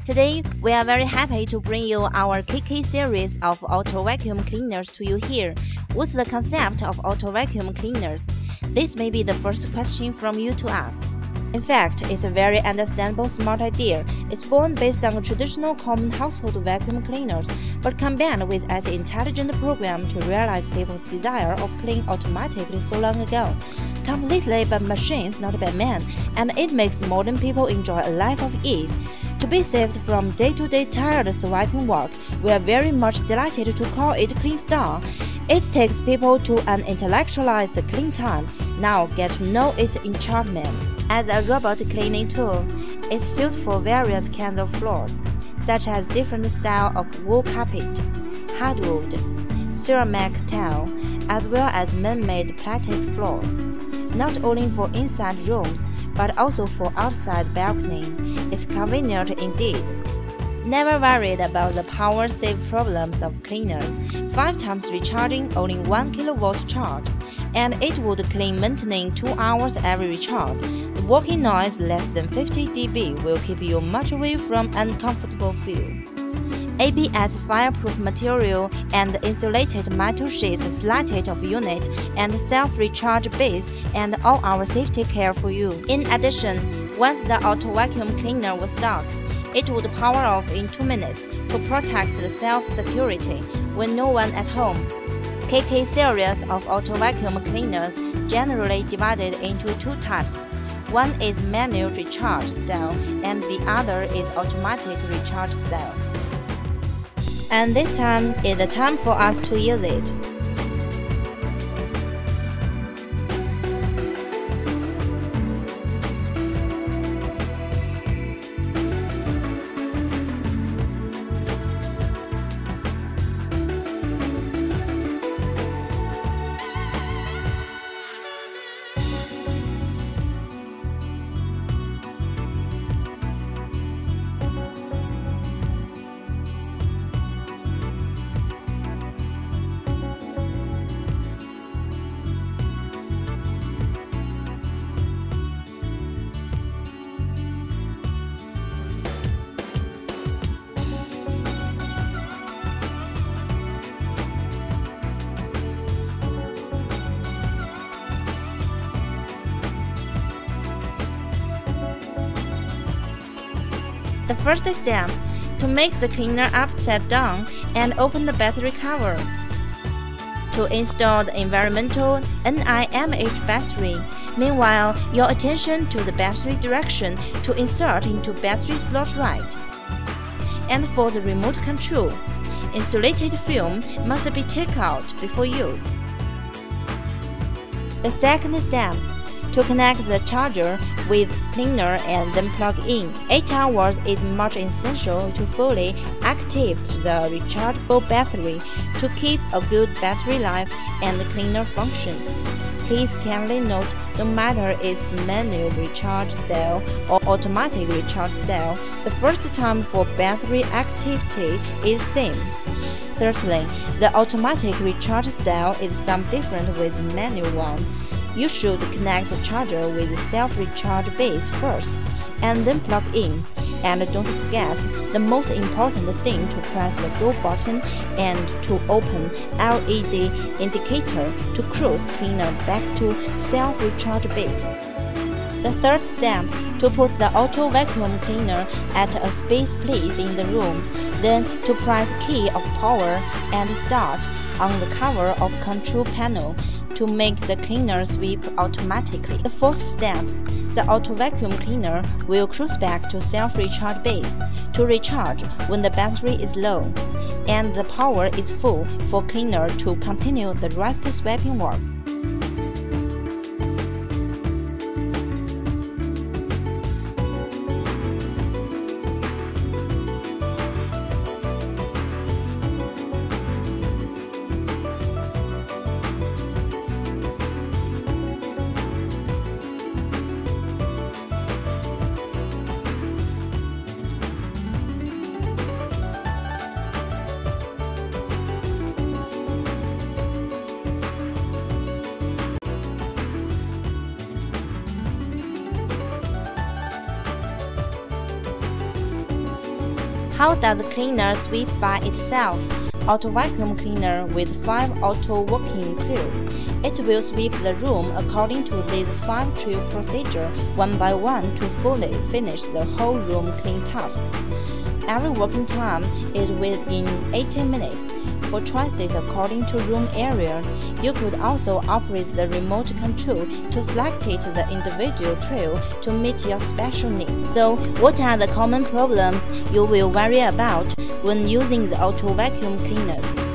Today, we are very happy to bring you our KK series of auto vacuum cleaners to you here. What's the concept of auto vacuum cleaners? This may be the first question from you to us. In fact, it's a very understandable smart idea. It's born based on traditional common household vacuum cleaners, but combined with an intelligent program to realize people's desire of cleaning automatically so long ago. Completely by machines, not by men, and it makes modern people enjoy a life of ease. To be saved from day-to-day tired swiping work, we are very much delighted to call it Clean Star. It takes people to an intellectualized clean time. Now get to know its enchantment. As a robot cleaning tool, it's suited for various kinds of floors, such as different styles of wool carpet, hardwood, ceramic tile, as well as man-made plastic floors. Not only for inside rooms, but also for outside balcony. It's convenient indeed. Never worried about the power-save problems of cleaners. 5 times recharging, only 1 kilowatt charge, and it would clean maintaining 2 hours every recharge. The working noise less than 50 dB will keep you much away from uncomfortable feel. ABS fireproof material and insulated metal sheets slatted of unit and self-recharge base and all our safety care for you. In addition, once the auto vacuum cleaner was dark, it would power off in 2 minutes to protect the self-security when no one at home. KK series of auto vacuum cleaners generally divided into 2 types. One is manual recharge style and the other is automatic recharge style. And this time is the time for us to use it. The first step, to make the cleaner upside down and open the battery cover. To install the environmental NIMH battery. Meanwhile, your attention to the battery direction to insert into battery slot right. And for the remote control, insulated film must be taken out before use. The second step, to connect the charger with cleaner and then plug in. 8 hours is much essential to fully activate the rechargeable battery to keep a good battery life and cleaner function. Please kindly note, no matter its manual recharge style or automatic recharge style, the first time for battery activity is same. Thirdly, the automatic recharge style is some different with manual one. You should connect the charger with the self-recharge base first, and then plug in. And don't forget, the most important thing to press the go button and to open LED indicator to cruise cleaner back to self-recharge base. The third step, to put the auto vacuum cleaner at a space place in the room, then to press key of power and start on the cover of control panel to make the cleaner sweep automatically. The fourth step, the auto vacuum cleaner will cruise back to self-recharge base to recharge when the battery is low and the power is full for cleaner to continue the rest sweeping work. How does a cleaner sweep by itself? Auto vacuum cleaner with 5 auto working trays. It will sweep the room according to these 5 tray procedure one by one to fully finish the whole room clean task. Every working time is within 18 minutes. For choices according to room area, you could also operate the remote control to select the individual tray to meet your special needs. So, what are the common problems you will worry about when using the auto vacuum cleaners?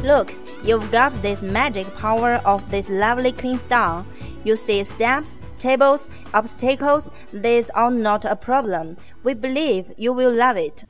Look, you've got this magic power of this lovely clean style. You see steps, tables, obstacles, these are not a problem. We believe you will love it.